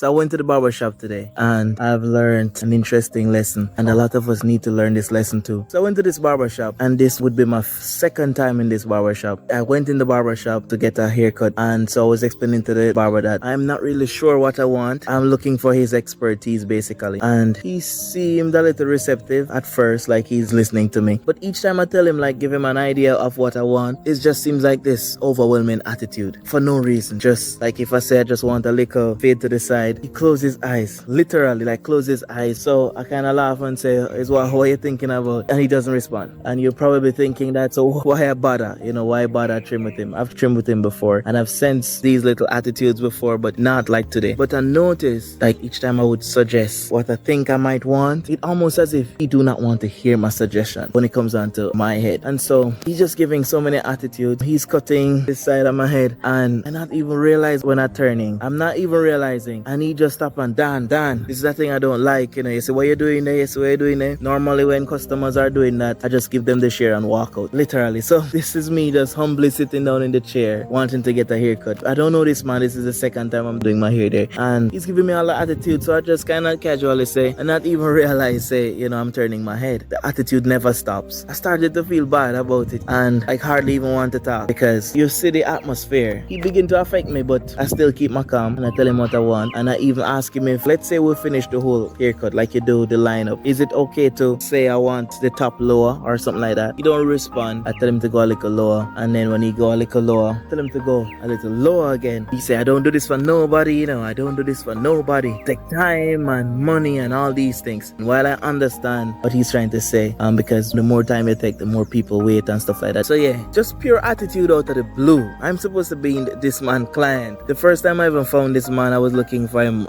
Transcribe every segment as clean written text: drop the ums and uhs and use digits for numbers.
So I went to the barbershop today and I've learned an interesting lesson, and a lot of us need to learn this lesson too. So I went to this barbershop and this would be my second time in this barbershop. I went in the barbershop to get a haircut, and so I was explaining to the barber that I'm not really sure what I want. I'm looking for his expertise basically. And he seemed a little receptive at first, like he's listening to me. But each time I tell him, like give him an idea of what I want, it just seems like this overwhelming attitude for no reason. Just like if I say I just want a little fade to the side, he closes his eyes, literally like close his eyes. So I kind of laugh and say, what are you thinking about? And he doesn't respond. And you're probably thinking that, so why I bother? Why bother trim with him? I've trimmed with him before and I've sensed these little attitudes before, but not like today. But I noticed like each time I would suggest what I think I might want, it almost as if he do not want to hear my suggestion when it comes onto my head. And so he's just giving so many attitudes. He's cutting this side of my head and I not even realize when I'm turning. I'm not even realizing. And he just stop and Dan, this is the thing I don't like. You say, what you doing there? You say, what you doing there? Normally when customers are doing that, I just give them the chair and walk out. Literally. So this is me just humbly sitting down in the chair, wanting to get a haircut. I don't know this man. This is the second time I'm doing my hair there. And he's giving me all the attitude. So I just kind of casually say, and not even realize, say, I'm turning my head. The attitude never stops. I started to feel bad about it. And I hardly even want to talk because you see the atmosphere. He begin to affect me, but I still keep my calm and I tell him what I want. And I even ask him if, let's say we finish the whole haircut like you do the lineup, is it okay to say I want the top lower or something like that? He don't respond. I tell him to go a little lower, and then when he go a little lower, tell him to go a little lower again. He say, I don't do this for nobody, I don't do this for nobody. Take time and money and all these things. And while I understand what he's trying to say, because the more time you take, the more people wait and stuff like that. So yeah, just pure attitude out of the blue. I'm supposed to be this man client. The first time I even found this man, I was looking for him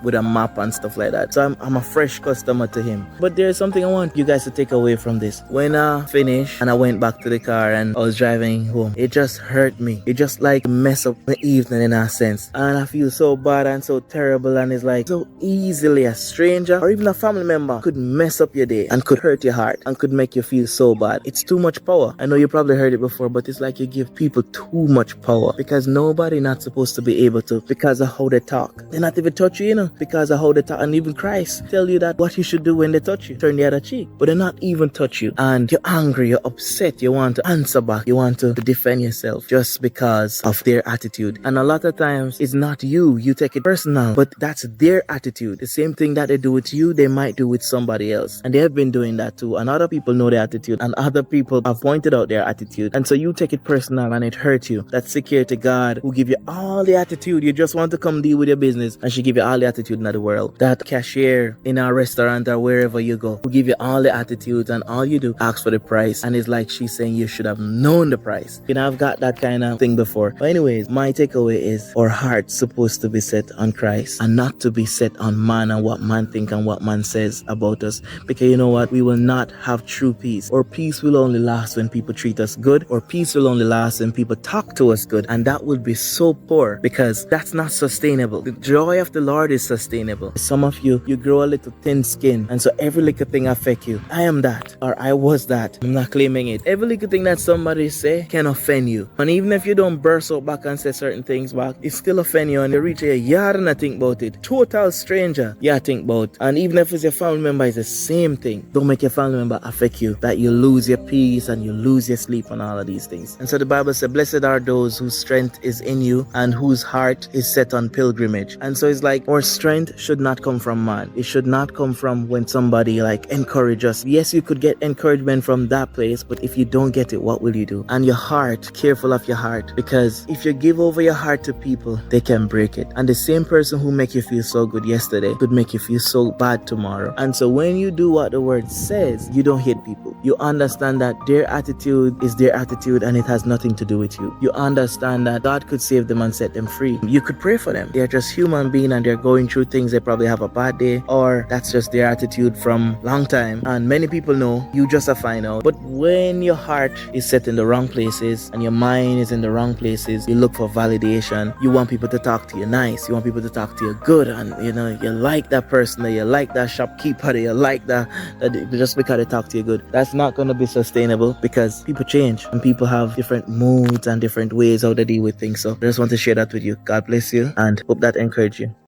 with a map and stuff like that. So I'm a fresh customer to him. But there's something I want you guys to take away from this. When I finished and I went back to the car and I was driving home, it just hurt me. It just like mess up the evening in a sense. And I feel so bad and so terrible, and it's like so easily a stranger or even a family member could mess up your day and could hurt your heart and could make you feel so bad. It's too much power. I know you probably heard it before, but it's like you give people too much power because nobody not supposed to be able to, because of how they talk. They not even touch you, because of how they talk. And even Christ tell you that what you should do when they touch you, turn the other cheek. But they not even touch you, and you're angry, you're upset, you want to answer back, you want to defend yourself just because of their attitude. And a lot of times it's not you take it personal, but that's their attitude. The same thing that they do with you, they might do with somebody else, and they have been doing that too. And other people know their attitude, and other people have pointed out their attitude, and so you take it personal and it hurts you. That security guard who give you all the attitude, you just want to come deal with your business, and she give you all the attitude in the world. That cashier in a restaurant or wherever you go who give you all the attitude, and all you do ask for the price, and it's like she's saying you should have known the price. I've got that kind of thing before. But anyways, my takeaway is our heart's supposed to be set on Christ and not to be set on man and what man think and what man says about us, because you know what, we will not have true peace. Or peace will only last when people treat us good, or peace will only last when people talk to us good, and that would be so poor because that's not sustainable. The joy of the Lord is sustainable. Some of you grow a little thin skin, and so every little thing affect you. I am that, or I was that. I'm not claiming it. Every little thing that somebody say can offend you, and even if you don't burst out back and say certain things back, it still offend you, and you reach a yard and I think about it. Total stranger, yeah, think about. And even if it's your family member, it's the same thing. Don't make your family member affect you, that you lose your peace and you lose your sleep and all of these things. And so the Bible says, blessed are those whose strength is in you and whose heart is set on pilgrimage. And so it's like our strength should not come from man. It should not come from when somebody like encourage us. Yes, you could get encouragement from that place, but if you don't get it, what will you do? And your heart, careful of your heart, because if you give over your heart to people, they can break it. And the same person who make you feel so good yesterday could make you feel so bad tomorrow. And so when you do what the word says, you don't hate people. You understand that their attitude is their attitude and it has nothing to do with you. You understand that God could save them and set them free. You could pray for them. They're just human beings and they're going through things. They probably have a bad day, or that's just their attitude from long time. And many people know, you just a find out. But when your heart is set in the wrong places and your mind is in the wrong places, you look for validation. You want people to talk to you nice. You want people to talk to you good, and you like that person, or you like that shopkeeper, or you like that just because they talk to you good. That's not going to be sustainable, because people change and people have different moods and different ways how they deal with things. So I just want to share that with you. God bless you, and hope that encourage you.